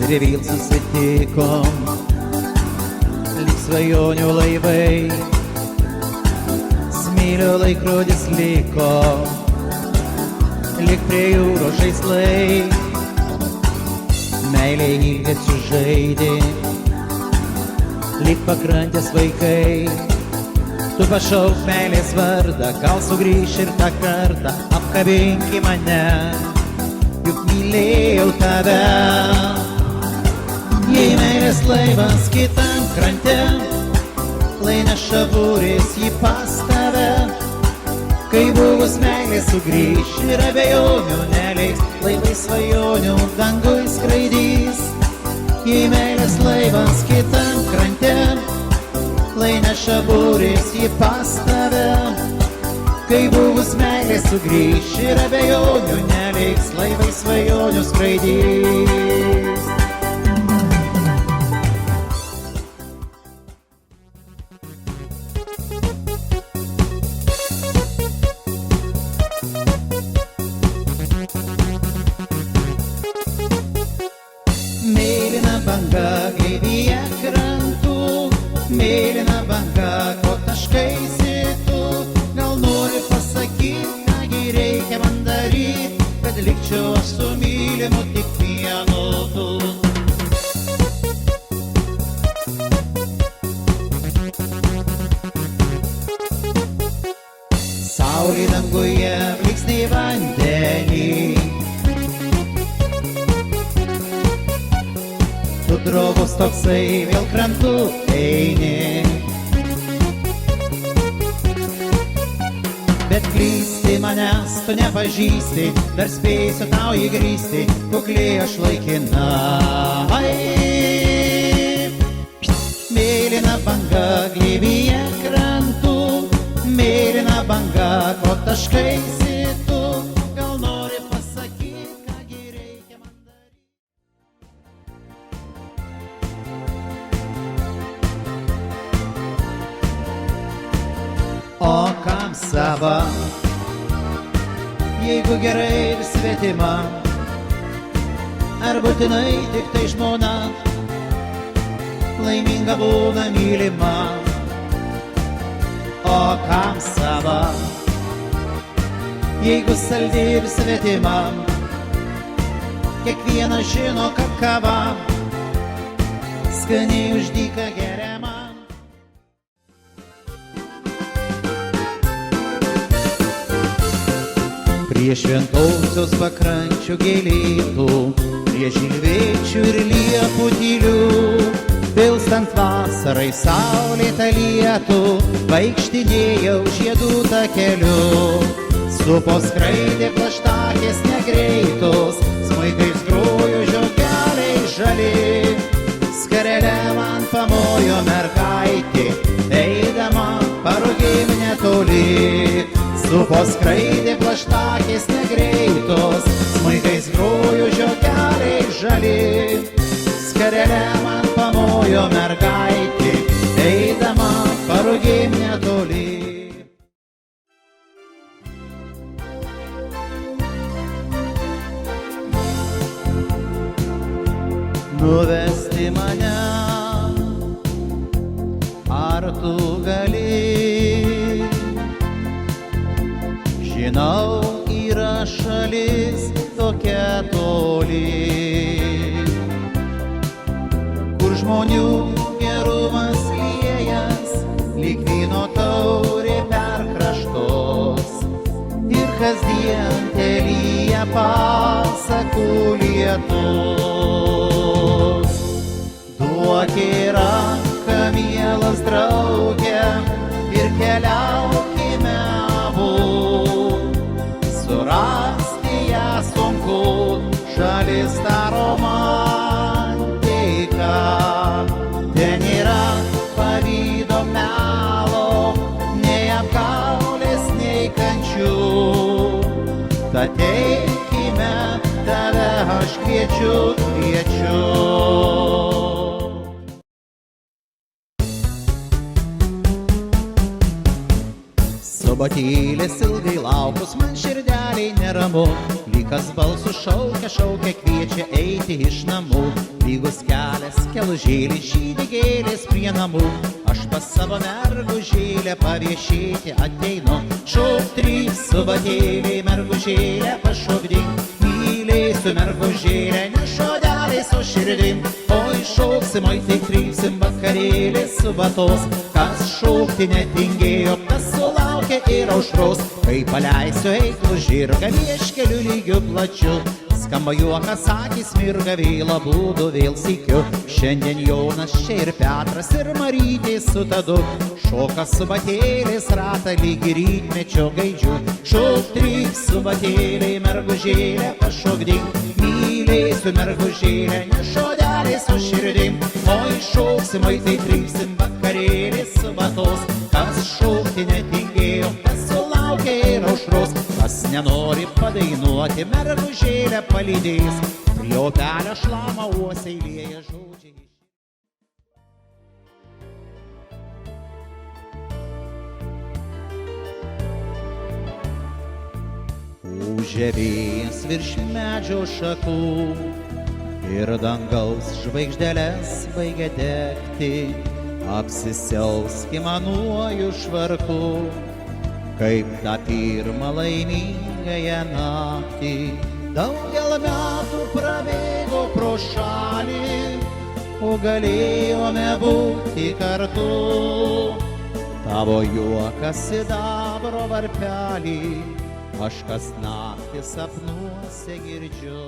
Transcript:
ir vėl susitikom, lyg svajonių laivai, smėlio laikrodis liko, lyg prie jūros žaislai, meilė ilgesiu žaidė, lyg pakrantės vaikai. Tu pašauk meilės vardą, gal sugrįš ir tą kartą, apkabinki mane, juk mylėjau tave. Jei meilės laivas kitam krante, lai neša būrės jį pas tave, kai buvus meilė sugrįš ir abejonių neleis, laivai svajonių dangui skraidys. Jei meilės laivas kitam krante, lai neša būrės jį pas tave, kai buvus meilė sugrįš ir abejonių neliks, laivai svajonių skraidys. Mėlyna banga glėbyje krantų, mėlyna banga, ko taškaisi tu, gal nori pasakyt, kągi reikia man daryt, kad likčiau aš su mylimu tik vienu tu. Saulė danguje blyksniai vandenį, tu drovus toksai vėl krantu eini, bet klysti manęs tu nepažįsti, dar spėsiu tau įgrįsti, kukliai aš laikinai. Mėlyna banga glėbyje krantų, mėlyna banga, ko taškaisi tu, gal nori pasakyt, kągi reikia man daryt. O kam sava, jeigu gerai ir svetima, ar būtinai tik tai žmona, laiminga būna mylima. O kam sava, jeigu saldi ir svetima, kiekvienas žino, kad kava skaniai už dyką geriama. Prie šventosios pakrančių gėlėtų, prie žilvėčių ir liepų tylių, pilstant vasarai saulėtą lietų, vaikštinėjau žiedų takeliu. Supo skraidė plaštakės negreitos, smuikais grojo žiogeliai žali, skarele man pamojo mergaitė, eidama parugėm netoli. Supo skraidė plaštakės negreitos, smuikais grojo žiogeliai žali, skarele man pamojo mergaitė, eidama parugėm netoli. Nuvesti mane, ar tu gali? Žinau, yra šalis tokia toli, kur žmonių gerumas liejas, lyg vyno taurė per kraštus, ir kasdien telyja pasakų lietus. Duok ranką, mielas drauge, ir keliaukime abu, surasti ją sunku, šalis ta romantika, ten yra pavydo melo, nei apgaulės, nei kančių. Tad eikime, tave aš kviečiu. Sobotėlės ilgai laukus, man širdeliai neramu, lyg kas balsu šaukia, kviečia eiti iš namų. lygus kelias, kelužėlis žydi gėlės prie namų. Aš pas savo mergužėlę paviešėti ateinu. Šok trys subatėliai, mergužėlę pašokdink. Mylėsiu mergužėlę, ne šodeliais, o širdim. Oi šoksim, oi tik trypsim vakarėlės su batos. Kas šokti netingėjo, tas sulaukė ir aušros. Kai paleisiu eiklų žirgą vieškeliu lygiu plačiu, skamba juokas, akys mirga, vėl abudu vėl sykiu. Šiandien Jonas čia ir Petras ir Marytė su Tadu. Šoka subatėlės ratą lygi rytmečio gaidžių. Šok trys subatėliai, mergužėlę pašokdink. Mylėsiu mergužėlę, ne šodeliais, o širdim. Oi šoksim, oi tai trypsim vakarėlės su batos. Kas šokti netingėjo, tas sulaukė ir aušros. Kas nenori padainuoti, mergužėlę palydės. Prie upelio šlamą uosiai lieja žodžiai. Ūžia vėjas virš medžio šakų ir dangaus žvaigždeles baigia degti. Apsisiauski manuoju švarku, kaip tą pirmą laimingąją naktį. Daugel metų prabėgo pro šalį, o galėjome būti kartu. Tavo juokas sidabro varpelį, aš kas naktį sapnuose girdžiu.